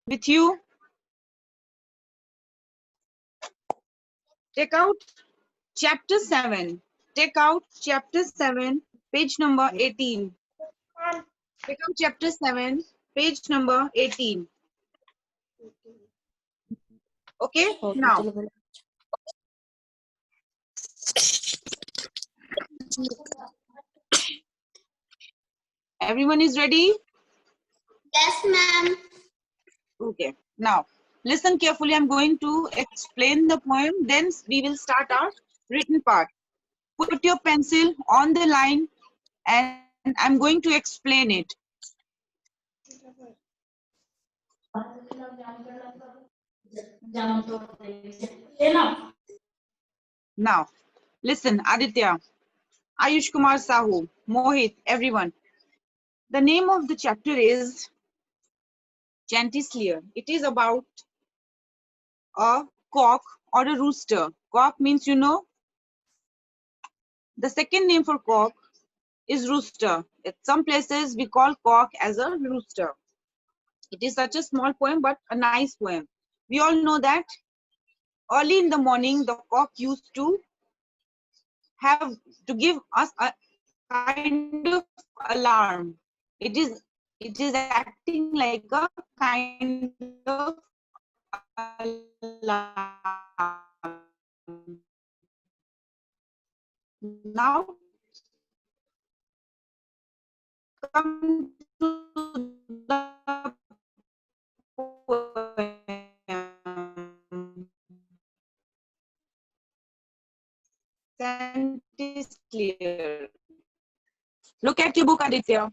with you? Take out chapter 7. Take out chapter 7, page number 18. Take out chapter 7, page number 18. Okay, now. Everyone is ready? Yes, ma'am. Okay, now listen carefully. I'm going to explain the poem, then we will start our written part. Put your pencil on the line and I'm going to explain it. Now, listen, Aditya, Ayush Kumar Sahu, Mohit, everyone. The name of the chapter is Chanticleer. It is about a cock or a rooster. Cock means, you know, the second name for cock is rooster. At some places we call cock as a rooster. It is such a small poem, but a nice poem. We all know that early in the morning, the cock used to have to give us a kind of alarm. It is acting like a kind of alarm. Now come to the poem. Chanticleer. Look at your book, Aditya.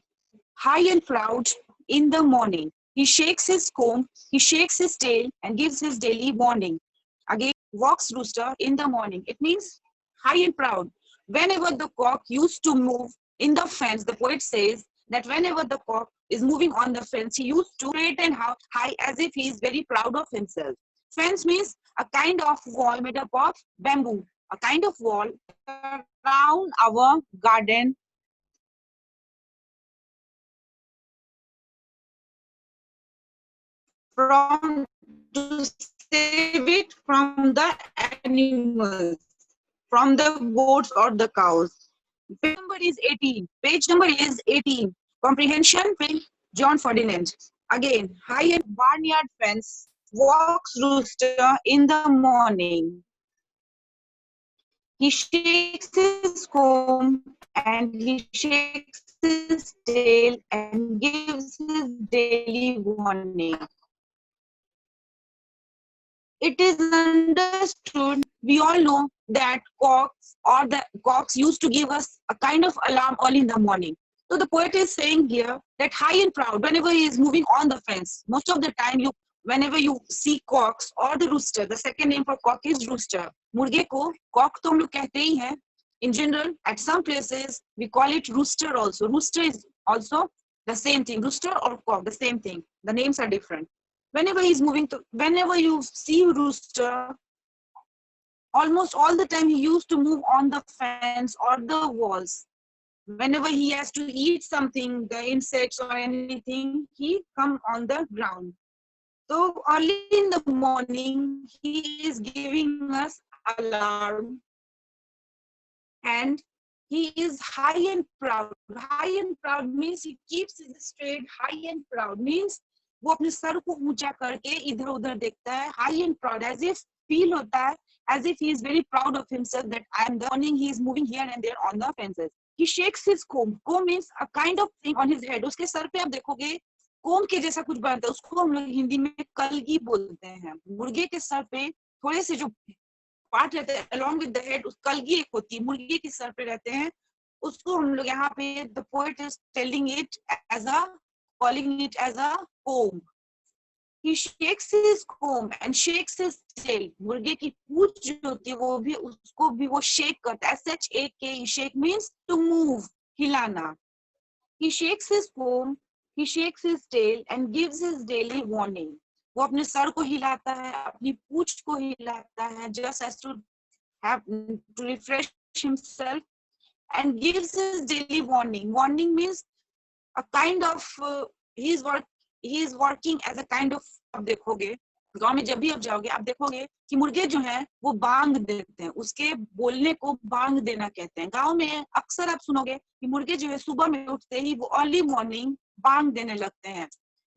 High and proud in the morning, he shakes his comb, he shakes his tail, and gives his daily warning. Again, walks rooster in the morning. It means high and proud. Whenever the cock used to move in the fence, the poet says that whenever the cock is moving on the fence, he used to straight and high as if he is very proud of himself. Fence means a kind of wall made up of bamboo, a kind of wall around our garden from to save it from the animals, from the goats or the cows. Page number is 18. Page number is 18. Comprehension by John Ferdinand. Again, high and barnyard fence walks rooster in the morning. He shakes his comb and he shakes his tail and gives his daily warning. It is understood, we all know that the cocks used to give us a kind of alarm early in the morning. So the poet is saying here that high and proud, whenever he is moving on the fence, most of the time whenever you see cocks or the rooster, the second name for cock is rooster. मुर्गे को cock तो हम लोग कहते ही हैं. In general, at some places we call it rooster also. Rooster is also the same thing. Rooster or cock, the same thing. The names are different. Whenever you see rooster, almost all the time he used to move on the fence or the walls. Whenever he has to eat something, the insects or anything, he come on the ground. So early in the morning, he is giving us alarm, and he is high and proud. High and proud means he keeps it straight. High and proud means वो अपने sir को ऊंचा करके इधर उधर देखता है. High and proud, as if feel होता है, as if he is very proud of himself that I am the morning he is moving here and there on the fences. He shakes his comb. Comb means a kind of thing on his head. उसके sir पे आप देखोगे कोम के जैसा कुछ बनता है, उसको हम लोग हिंदी में कलगी बोलते हैं. मुर्गे के सर पे थोड़े से जो पार्ट रहते हैं along with the head, उस कलगी एक होती है, मुर्गे के सर पे रहते हैं. उसको हम लोग यहाँ पे the poet is telling it as a calling it as a comb. He shakes his comb and shakes his tail. मुर्गे की पूंछ जो होती है वो भी उसको भी वो shake करता है. SHAKE, shake means to move, हिलाना. He shakes his comb, he shakes his tail and gives his daily warning. वो अपने सर को हिलाता है, अपनी पूंछ को हिलाता है, just as to refresh himself, and gives his daily warning. Warning means a kind of his work. He is working as a kind of, आप देखोगे गांव में जब भी आप जाओगे आप देखोगे कि मुर्गे जो हैं वो बांग देते हैं, उसके बोलने को बांग देना कहते हैं। गांव में अक्सर आप सुनोगे कि मुर्गे जो है सुबह में उठते ही वो अर्ली मॉर्निंग बांग देने लगते हैं।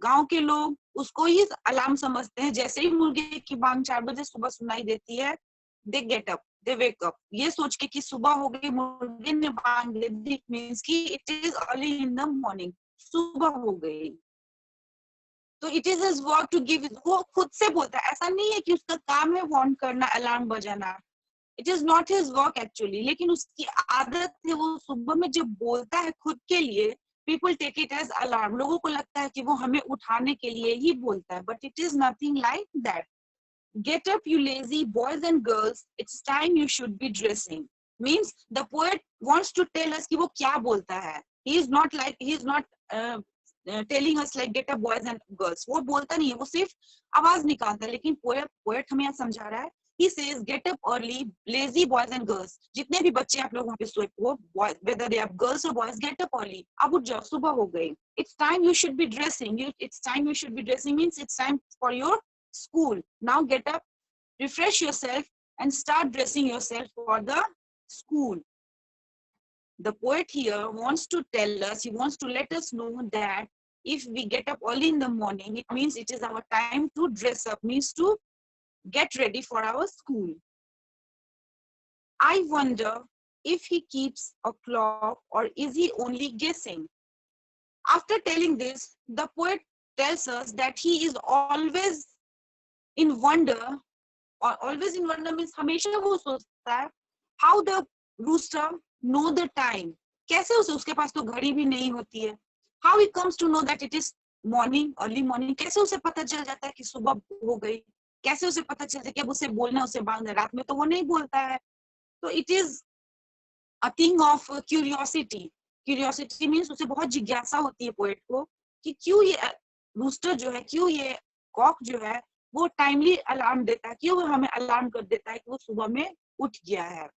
गांव के लोग उसको ही अलार्म समझते हैं। जैसे ही मुर्गे की बांग 4 बजे सुबह सुनाई देती है, they get up, they wake up, ये सोच के कि सुबह हो गई, मुर्गे ने बांग दे दी, मींस कि it is early in the morning, सुबह हो गई। तो it is his work to give, वो खुद से बोलता है, ऐसा नहीं है कि उसका काम है वार्न करना, अलार्म बजाना। It is not his work actually, लेकिन उसकी आदत है, वो सुबह में जब बोलता है खुद के लिए, people take it as alarm. लोगों को लगता है कि वो हमें उठाने के लिए ही बोलता है, but it is nothing like that. Get up, you lazy boys and girls. It's time you should be dressing. Means the poet wants to tell us कि वो क्या बोलता है. He is not telling us like get up boys and girls. वो बोलता नहीं है, वो सिर्फ आवाज निकालता है। लेकिन poet हमें यहाँ समझा रहा है. He says get up early, lazy boys and girls. जितने भी बच्चे आप लोग वहाँ पे सोए, वो boys, whether they are girls or boys, get up early. अब उठ जाओ, सुबह हो गई. It's time you should be dressing. It's time you should be dressing means it's time for your school. Now get up, refresh yourself and start dressing yourself for the school. The poet here wants to tell us, he wants to let us know that if we get up early in the morning, it means it is our time to dress up, means to get ready for our school. I wonder if he keeps a clock or is he only guessing? After telling this, the poet tells us that he is always in wonder, or always in wonder means हमेशा वो सोचता है how the rooster know the time, कैसे उसे, उसके पास तो घड़ी भी नहीं होती है, how he comes to know that it is morning, early morning, कैसे उसे पता चल जाता है कि सुबह हो गई, कैसे उसे पता चलता है कि अब उसे बोलना, उसे बांधना, रात में तो वो नहीं बोलता है। तो it is a thing of curiosity. Curiosity means उसे बहुत जिज्ञासा होती है पोएट को कि क्यों ये रूस्टर जो है, क्यों ये कॉक जो है वो टाइमली अलार्म देता है, क्यों वो हमें अलार्म कर देता है कि वो सुबह में उठ गया है।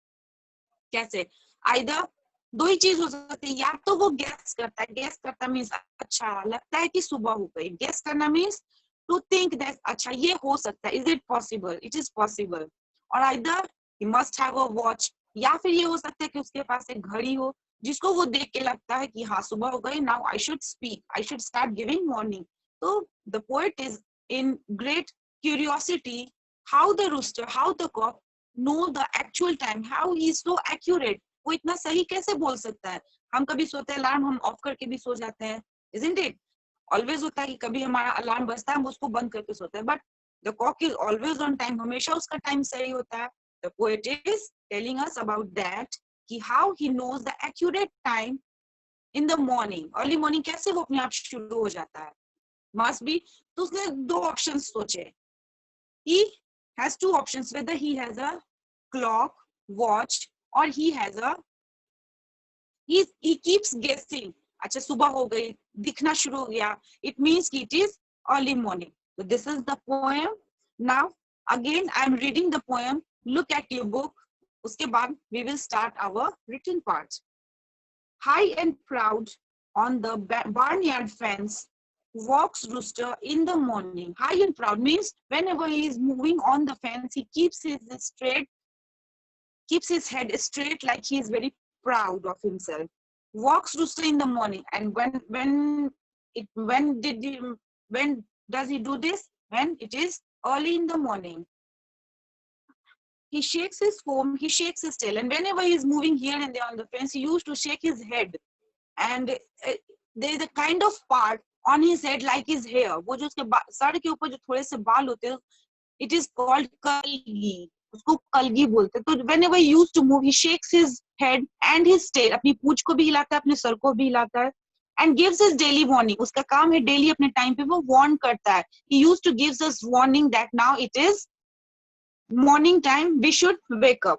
कैसे? आइदर दो ही चीज हो सकती है, या तो वो गैस करता है, गैस करता मीन्स अच्छा लगता है कि सुबह हो गई, गैस करना मीन्स टू थिंक दैट अच्छा ये हो सकता है, is it possible, it is possible. और either he must have a watch, या फिर ये हो सकता है कि उसके पास एक घड़ी हो जिसको वो देख के लगता है कि हाँ सुबह हो गई, now I should speak, I should start giving warning. तो the poet is in great curiosity how the rooster, how the cock know the actual time, how he is so accurate, वो इतना सही कैसे बोल सकता है। हम कभी सोते हैं अलार्म हम ऑफ करके भी सो जाते हैं, isn't it? ऑलवेज होता है कि कभी हमारा अलार्म बजता है हम उसको बंद करके सोते हैं, but the cock is always on time, हमेशा उसका टाइम सही होता है। The poet is telling us about that कि how he knows the accurate time in the morning, early morning कैसे वो अपने आप शुरू हो जाता है, must be। तो उसने दो ऑप्शंस सोचे, he has two options, whether he has a clock, watch, or he has a, he keeps guessing, अच्छा सुबह हो गई, दिखना शुरू हो गया, it means it is early morning. So this is the poem. Now again I am reading the poem, look at your book, उसके बाद we will start our written part. High and proud on the barnyard fence walks rooster in the morning. High and proud means whenever he is moving on the fence, he keeps his head straight, like he is very proud of himself. Walks rooster in the morning, and when does he do this? When it is early in the morning. He shakes his comb, he shakes his tail, and whenever he is moving here and there on the fence, he used to shake his head, and there is a kind of part on his head like his hair, वो जो उसके sir के ऊपर जो थोड़े से बाल होते हैं, it is called कलगी, उसको कलगी बोलते हैं। तो whenever he used to move, he shakes his head and his tail, अपनी पूंछ को भी हिलाता है, अपने सर को भी हिलाता है, and gives his daily warning, उसका काम है डेली अपने टाइम पे वो warn करता है। He used to gives us warning that now it is morning time, we should wake up.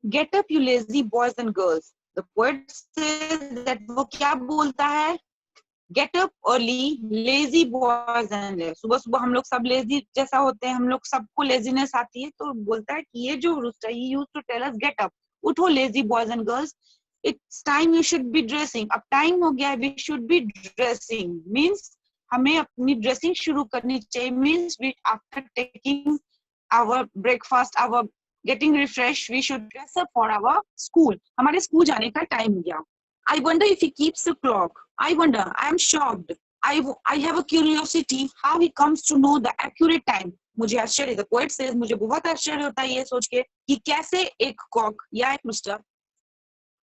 Get up, you lazy boys and girls. The poet says that वो क्या बोलता है? Get up early, lazy boys and girls. सुबह सुबह हम लोग सब lazy जैसा होते हैं, हम लोग सबको laziness आती है, तो बोलता है कि ये जो rooster, he used to tell us get up, उठो lazy boys and girls. It's time you should be dressing. अब time हो गया, we should be dressing. Means हमें अपनी ड्रेसिंग शुरू करनी चाहिए, means we after taking our breakfast, our getting refresh, we should dress up for our school. हमारे school जाने का टाइम हो गया. I wonder if he keeps the clock. I wonder, I am shocked. I have a curiosity how he comes to know the accurate time. मुझे आश्चर्य, the poet says, मुझे बहुत आश्चर्य होता है ये सोच के कि कैसे एक कॉक या एक मिस्टर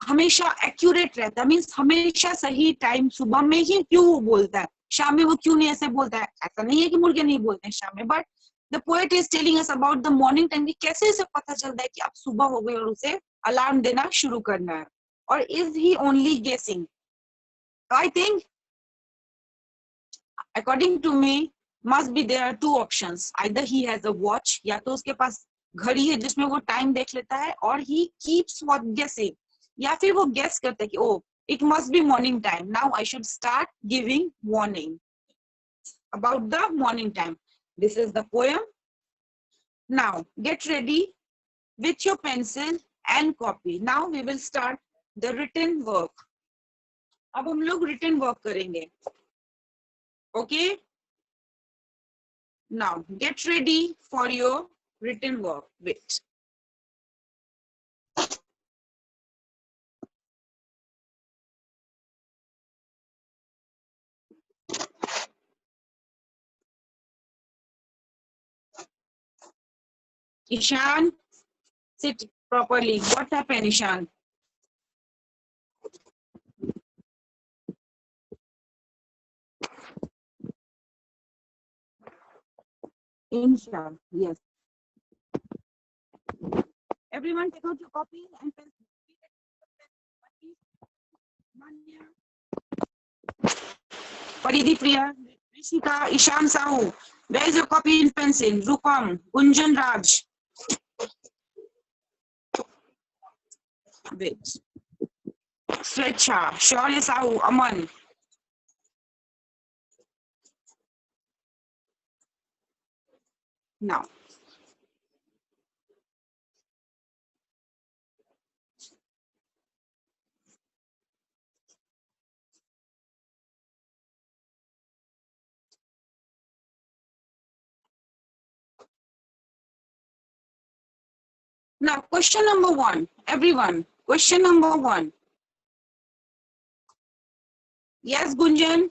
हमेशा एक्यूरेट रहता है, मीन्स हमेशा सही टाइम सुबह में ही क्यों बोलता है, शाम में वो क्यों नहीं ऐसे बोलता है. ऐसा नहीं है कि मुर्गे नहीं बोलते हैं शाम में, but the poet is telling us about the morning time. कैसे उसे पता चलता है कि अब सुबह हो गई और उसे अलार्म देना शुरू करना है. और is he only guessing? I think according to me must be there are two options. Either he has a watch, या तो उसके पास घड़ी है जिसमें वो टाइम देख लेता है, और ही कीप्स व्हाट गेसिंग, या फिर वो गेस करता है कि oh it must be morning time, now I should start giving warning about the morning time. This is the poem. Now get ready with your pencil and copy. Now we will start the written work. अब हम लोग written work करेंगे. Okay? Now get ready for your written work. Wait. Ishan, sit properly. What happened, Ishan? Ishan, yes. Everyone take out your copy and pencil. Paridi Priya, Rishika, Ishan Sahu. Where is your copy and pencil? Rupam, Gunjan Raj. Wait. Swecha, Shaurya Sahu, Aman. Now. Now, question number 1. Everyone, question number 1. Yes, Gunjan?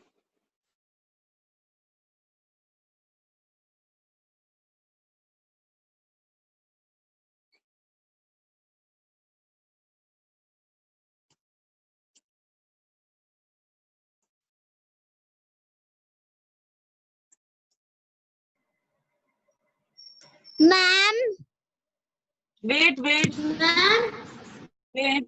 Ma'am. Wait. Ma'am. Wait.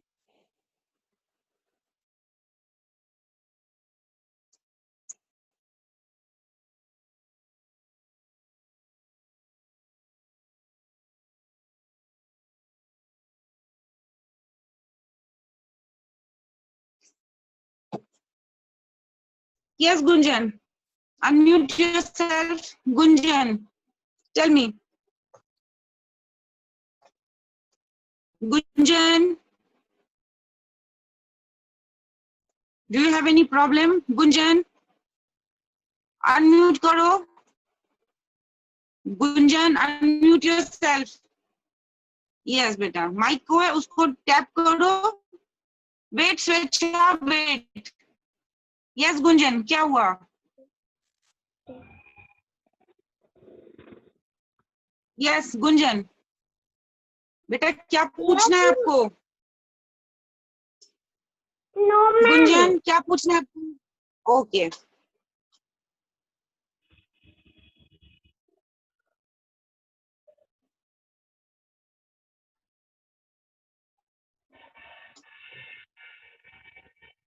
Yes, Gunjan. Unmute yourself. Gunjan, tell me. Gunjan, do you have any problem? Gunjan, unmute karo. Gunjan, unmute yourself. Yes, beta. Mic को है उसको tap करो. Wait, Swecha, wait. Yes, Gunjan, क्या हुआ? Yes, Gunjan. बेटा क्या पूछना है आपको? No, ma'am. गुंजन क्या पूछना है आपको? Okay.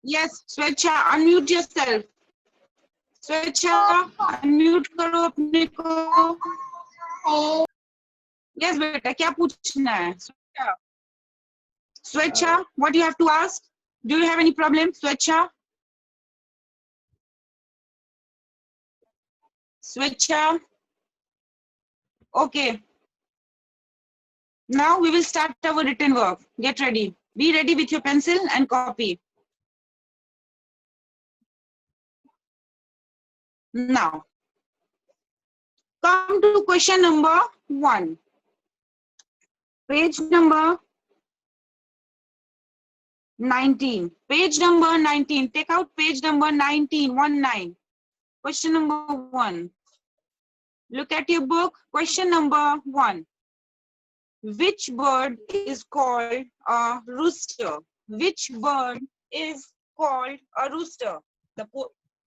Yes, Swecha, unmute yourself. Swecha, unmute करो अपने को. Yes, बेटा क्या पूछना है? Swecha. Swecha, what do you have to ask? Do you have any problem? Swecha. Swecha. Okay. Now we will start our written work. Get ready. Be ready with your pencil and copy. Now, come to question number 1. Page number 19. Page number 19. Take out page number 19. 19. Question number 1. Look at your book. Question number 1. Which bird is called a rooster? Which bird is called a rooster?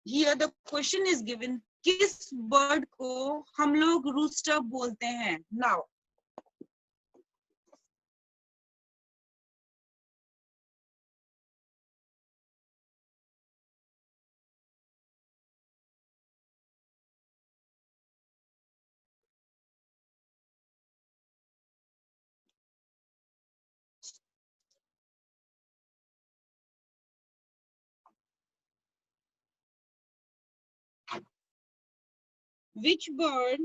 Here the question is given. किस bird को हम लोग rooster बोलते हैं? Now, which bird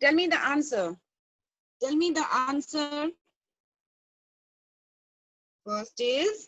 tell me the answer. Tell me the answer. First is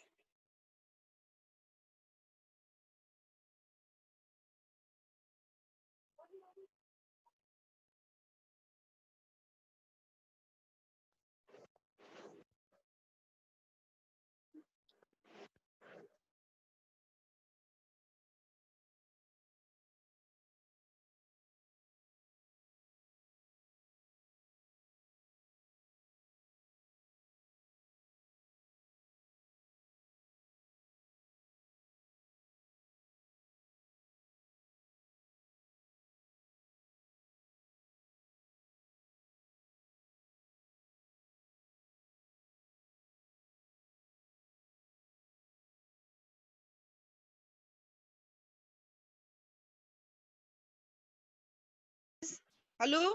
hello.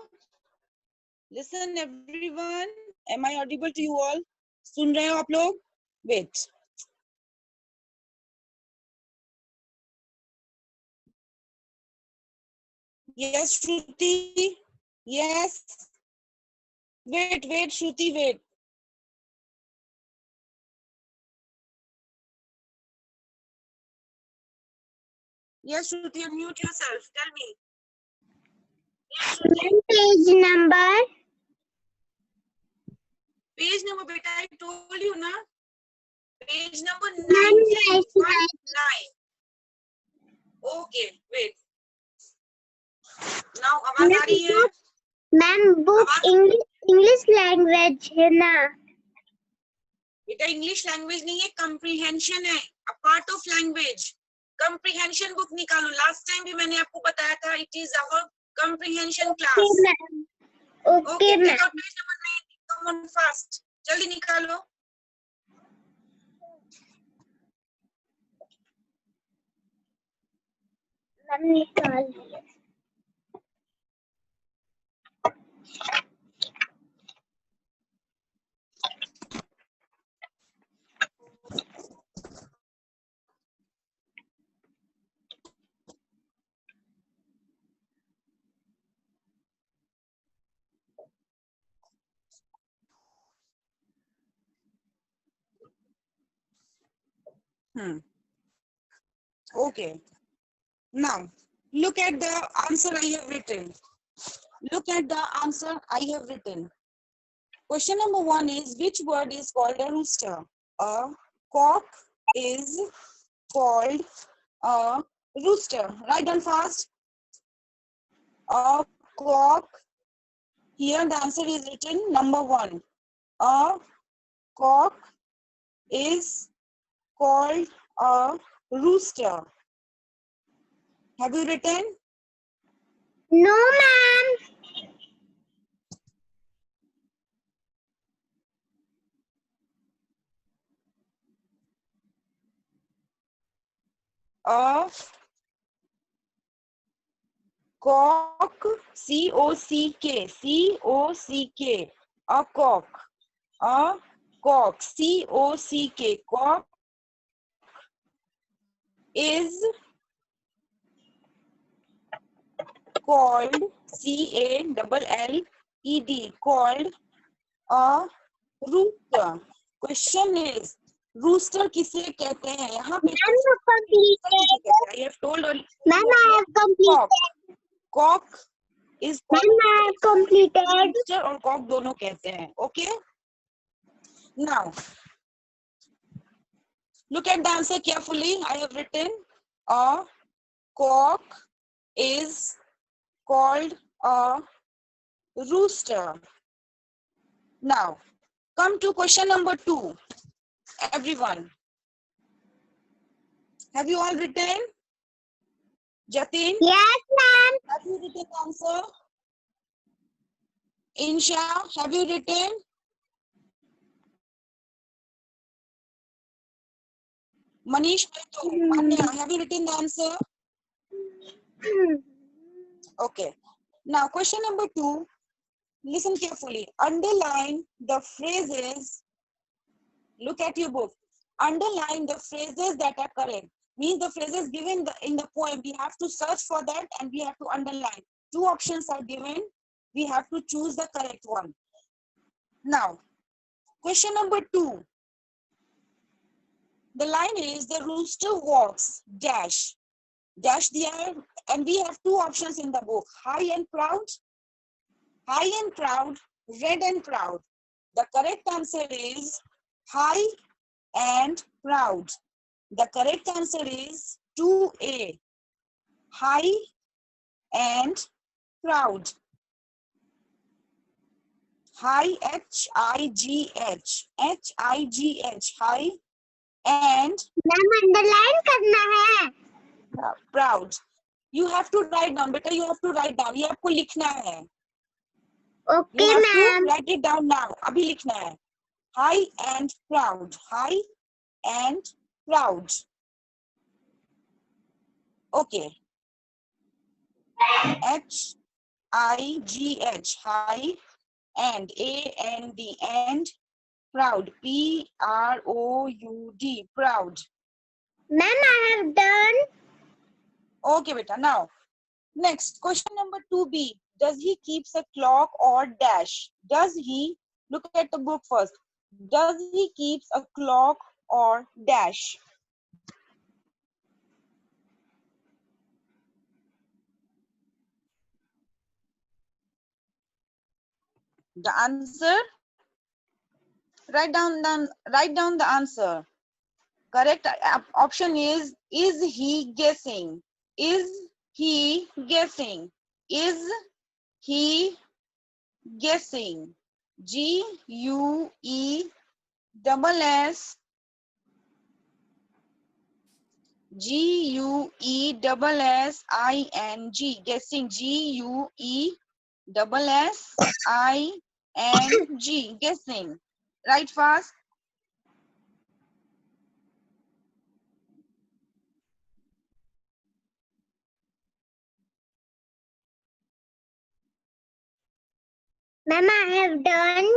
Listen everyone. Am I audible to you all? सुन रहे हो आप लोग? Wait. Yes, Shruti. Yes. Wait, Shruti, wait. Yes, Shruti, unmute yourself. Tell me. Yes, Shruti. Page number. Page number, beta, I told you, na? Page number 19. Right. 9. Okay, wait. Now, आवाज आ रही है? Ma'am book English language है ना? बेटा English language नहीं है, comprehension है, a part of language. Comprehension book निकालो. लास्ट टाइम भी मैंने आपको बताया था, it is our comprehension class. Okay ma'am. Take out page number 19. Come on fast, जल्दी निकालो. मैम निकाल दिया. Okay. Now, look at the answer I have written. Look at the answer I have written. Question number 1 is, which bird is called a rooster? A cock is called a rooster. Write down fast. A cock. Here the answer is written number 1. A cock is called a rooster. Have you written? No ma'am. A cock, C-O-C-K, C-O-C-K, a cock, C-O-C-K, cock is called, C-A-L-L-E-D, called a rooster. Question is, rooster किसे कहते हैं? यहाँ पे Ma'am, you completed. I have told already. Ma'am, I have completed. Cock is Ma'am, I have completed. rooster और cock दोनों कहते हैं. Okay. Now, look at the answer carefully. I have written a cock is called a rooster. Now, come to question number 2. Everyone, have you all written? Jatin, Yes, ma'am. have you written the answer? Insha, have you written? Manish, Manya, have you written the answer? Okay. Now, question number 2. Listen carefully. Underline the phrases. Look at your book. Underline the phrases that are correct. Means the phrases given in the poem, we have to search for that and we have to underline. 2 options are given. We have to choose the correct one. Now, question number 2. The line is, the rooster walks, dash. Dash there, and we have 2 options in the book. High and proud. High and proud, red and proud. The correct answer is high and proud. The correct answer is 2A. High and proud. High, H-I-G-H. H-I-G-H. High and Ma'am, underline करना है. proud. You have to write down. Beta, you have to write down. ये आपको लिखना है. Okay, You have ma'am. to write it down now. अभी लिखना है. High and proud. High and proud. Okay. H-I-G-H. High and A-N-D. And proud. P-R-O-U-D. Proud. Ma'am, I have done. Okay, beta. Now, next question number 2B. Does he keeps a clock or dash? Does he? Look at the book first. Does he keeps a clock or dash? The answer. Write down the answer. Correct option is he guessing? Is he guessing? Is he guessing? G-U-E-S-S G-U-E-S-S-I-N-G. Guessing. G-U-E-S-S-I-N-G. Guessing. Right fast. Ma'am, I have done.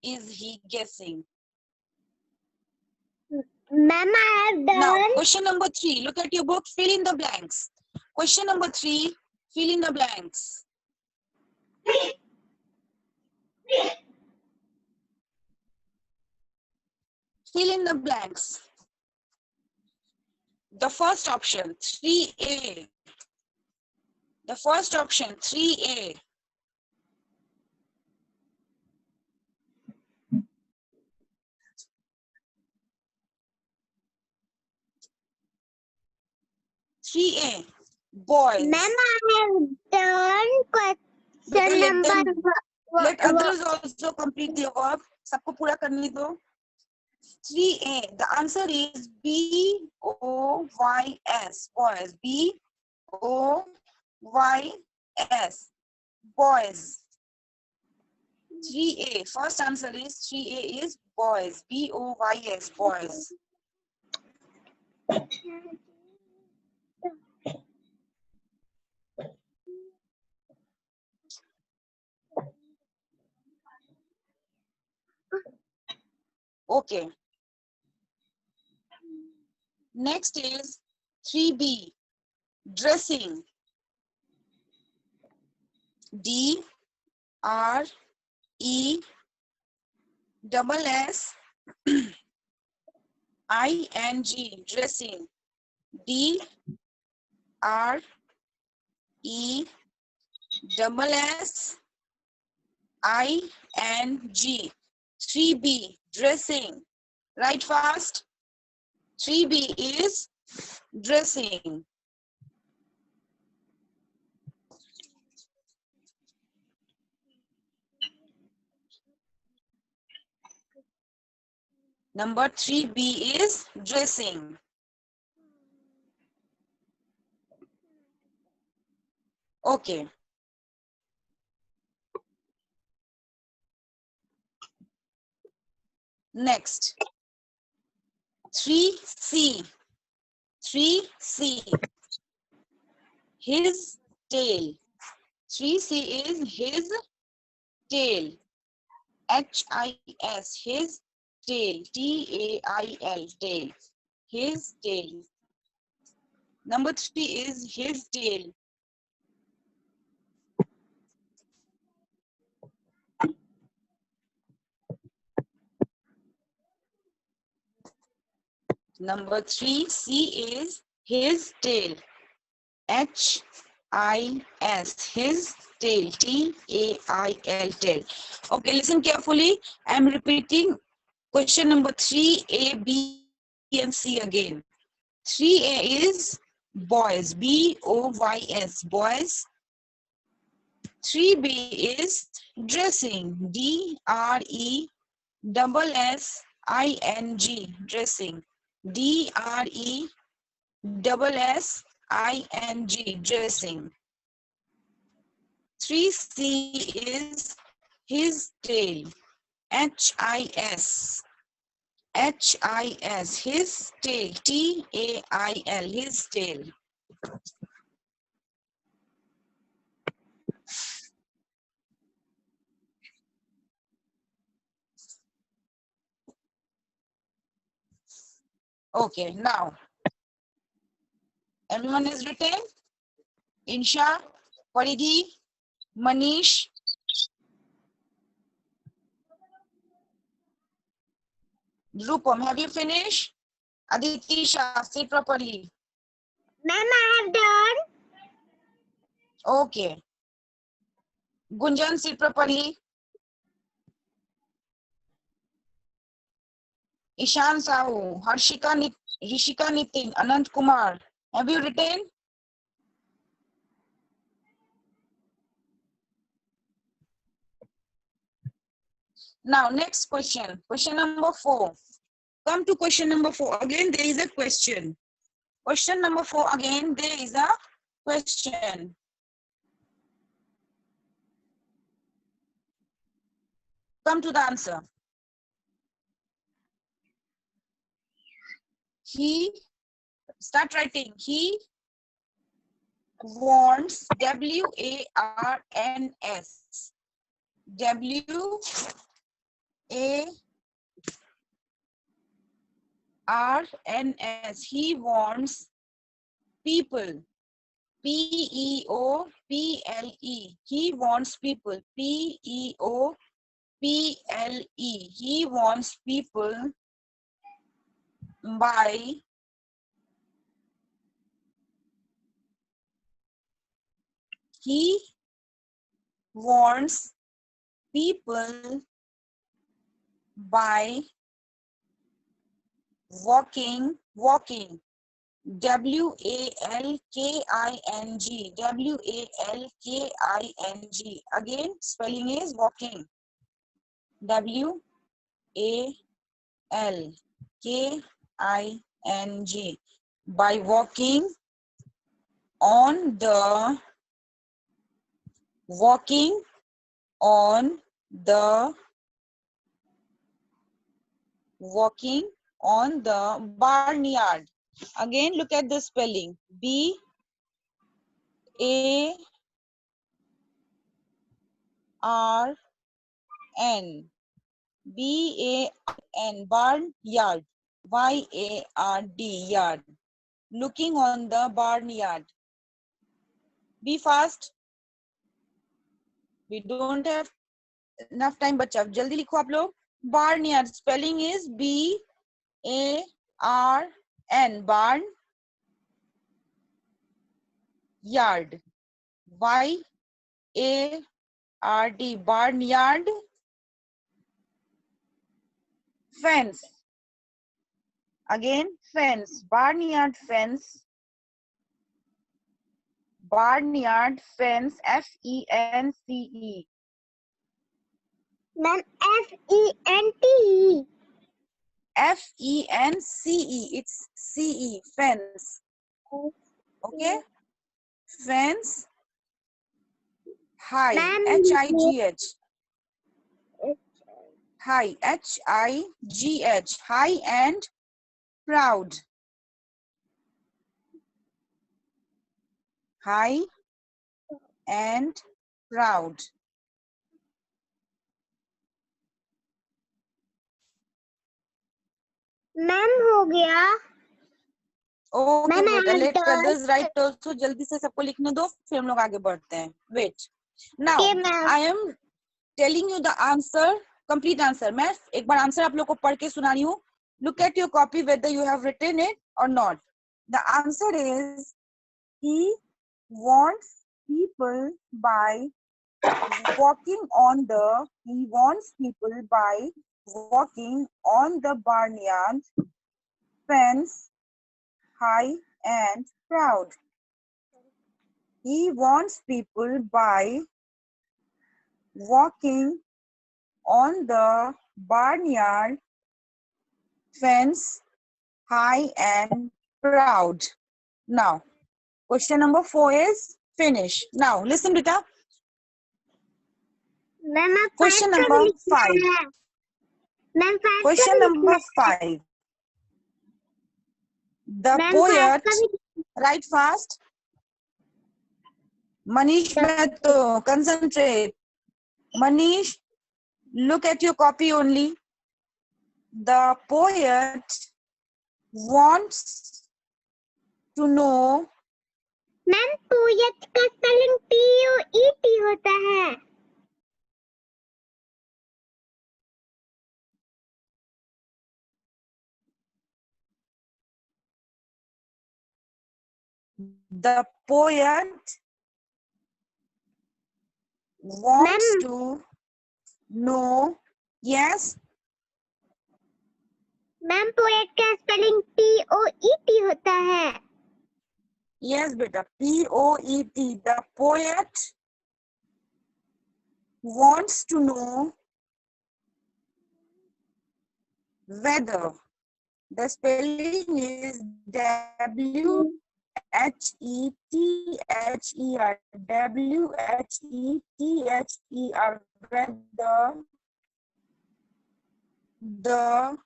Is he guessing? Ma'am, I have Now, done. question number 3. Look at your book. Fill in the blanks. Question number 3. Fill in the blanks. Fill in the blanks. The first option, 3A. The first option, 3A. Three A. Boys. Ma'am, I have done question Better let number them Let others also complete the work. सबको पूरा करने दो. 3A. The answer is BOYS. Boys. BOYS. Boys. 3A. First answer is 3A is boys. BOYS. Boys. Okay. Next is 3B. Dressing. DRESSING. Dressing. DRESSING. 3B. Dressing. Write fast. 3B is dressing. Number 3B is dressing. Okay. Next. 3C. 3C. His tail. 3C is his tail. HIS. His tail. TAIL. Tail. His tail. Number 3 is his tail. Number 3C is his tail. HIS. His tail. TAIL. Tail. Okay, listen carefully. I am repeating question number 3A, B, and C again. 3A is boys. BOYS. Boys. 3B is dressing. DRESSING. Dressing. DRESSING. Dressing. 3C is his tail. HIS. His tail. TAIL. His tail. Okay, now everyone is written. Insha, Paridhi, Manish. Drupam, have you finished? Aditi Shah, sit properly. Ma'am, I have done. Okay. Gunjan, sit properly. Ishan Sahu, Rishika Nitin, Anant Kumar. Have you written? Now, next question. Question number 4. Come to question number 4. Again, there is a question. Question number 4. Again, there is a question. Come to the answer. Start writing. He wants, WARNS. WARNS. He wants people. PEOPLE. He wants people. PEOPLE. He wants people by walking. W-A-L-K-I-N-G. W-A-L-K-I-N-G. Again, spelling is walking. W-A-L-K-I-N-G. By walking on the barnyard. Again, look at the spelling. B-A-R-N. B-A-R-N. Barnyard. Y-A-R-D. Yard. Looking on the barnyard. Be fast. We don't have enough time, बच्चा जल्दी लिखो आप लोग. Barnyard spelling is B-A-R-N. Barn. Yard. Y-A-R-D. Barnyard. Fence. Again, fence. Barnyard fence. Barnyard fence. F-E-N-C-E. Ma'am, F-E-N-T-E. F-E-N-C-E. It's C-E. Fence. Okay? Fence. High. Ma'am, H-I-G-H. High. H-I-G-H. High and proud. High and proud. Ma'am हो गया. Okay, Ma'am, I बेटा, am let done. others write also. जल्दी से सबको लिखने दो, फिर हम लोग आगे बढ़ते हैं. Wait. Now, Okay, ma'am. I am telling you the answer, complete answer. मैं एक बार आंसर आप लोग को पढ़ के सुना रही हूँ. Look at your copy whether you have written it or not. The answer is he wants people by walking on the barnyard fence high and proud. He wants people by walking on the barnyard fence high and proud. Now, question number 4 is finish. Now, listen, Rita. Ma'am आप Question 5 का भी number लिखना 5. है. Ma'am 5 का Question भी number लिखना है. 5. The ma'am 5 poet, का भी. write fast. Manish, concentrate. Manish, look at your copy only. The poet wants to know. Ma'am poet का स्पेलिंग P-O-E-T होता है. The poet wants to know. Yes. Ma'am poet का spelling P-O-E-T होता है. Yes, beta. P-O-E-T. The poet wants to know whether. The spelling is W-H-E-T-H-E-R. W-H-E-T-H-E-R. Whether the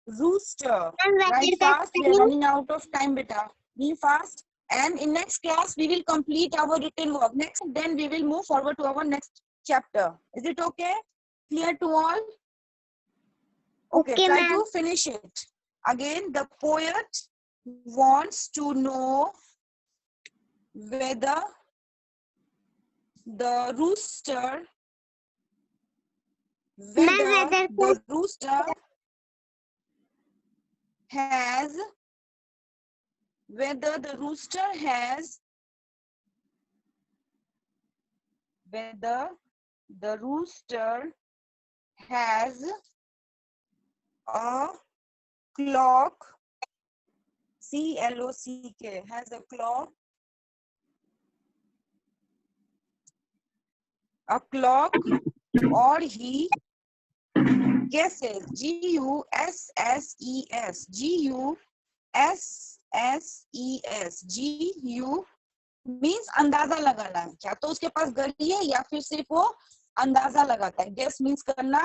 rooster. Write fast. We are running out of time, beta. Be fast. And in next class, we will complete our written work. Next, then we will move forward to our next chapter. Is it okay? Clear to all? Okay, try to finish it. Again, the poet wants to know whether the rooster has a clock CLOCK has a clock. A clock, or he guesses. GUSSES. GUSSES. GU means अंदाजा लगाना है, क्या तो उसके पास घड़ी है या फिर सिर्फ वो अंदाजा लगाता है. Guess means करना,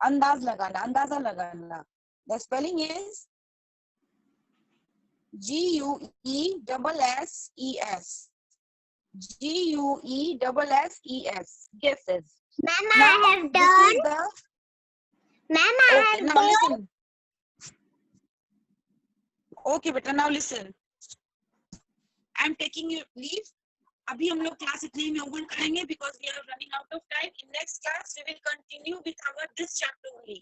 अंदाज लगाना, अंदाजा लगाना. The spelling is GUESSES. GUESSES. Guesses. Ma'am, Now, I have this done. is the Ma'am, I okay. have Now done. listen. Okay, beta. Now listen. I'm taking your leave. अभी हम लोग class इतने में ओवर करेंगे because we are running out of time. In next class we will continue with our this chapter only.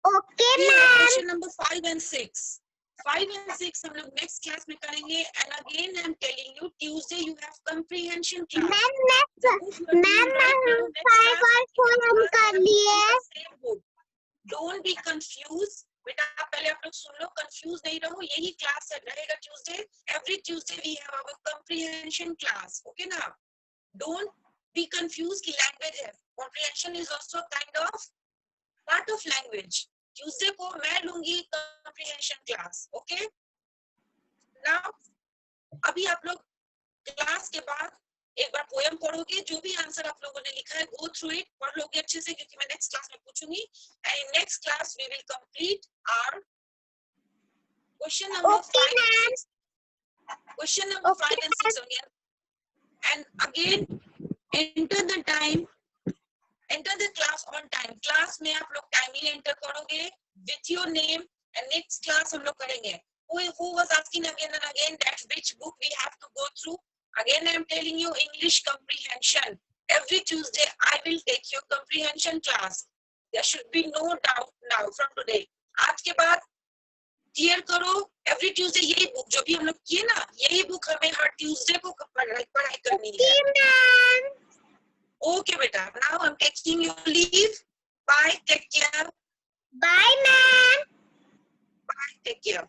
Okay, We have ma'am. question number 5 and 6. 5 and 6 हम लोग next class में करेंगे. And again I'm telling you, Tuesday you have comprehension class. Ma'am, The book you are doing right now, next 5 class, और 4 हम कर लिए. same book. Don't be confused. बेटा पहले आप लोग सुन लो, कंफ्यूज नहीं रहो. यही क्लास रहेगा Tuesday. Every Tuesday we have our comprehension class. Okay ना? डोंट बी कंफ्यूज कि लैंग्वेज है. Comprehension is also kind of part of language. Tuesday को मैं लूंगी कंप्रीहेंशन क्लास. ओके? नाउ अभी आप लोग क्लास के बाद एक बार पोएम पढ़ोगे. जो भी आंसर आप लोगों ने लिखा है, गो थ्रू इट, पढ़ लोगे अच्छे से, क्योंकि मैं नेक्स्ट क्लास में पूछूंगी. And in next class we will complete our question number 5 and 6. Question number 5 and 6 again. And again, enter the time, enter the class on time. Class में आप लोग timely enter करोगे with your name. And next class हम लोग करेंगे. Who was asking again and again that which book we have to go through? Again, I am telling you English comprehension. Every Tuesday, I will take your comprehension class. There should be no doubt now from today. आज के बाद clear करो. Every Tuesday यही book जो भी हम लोग किए ना, यही बुक हमें हर ट्यूसडे को पढ़ाई करनी है. ओके बेटा. Now I am taking you leave. Bye. Take care. Bye, ma'am. Bye. Take care.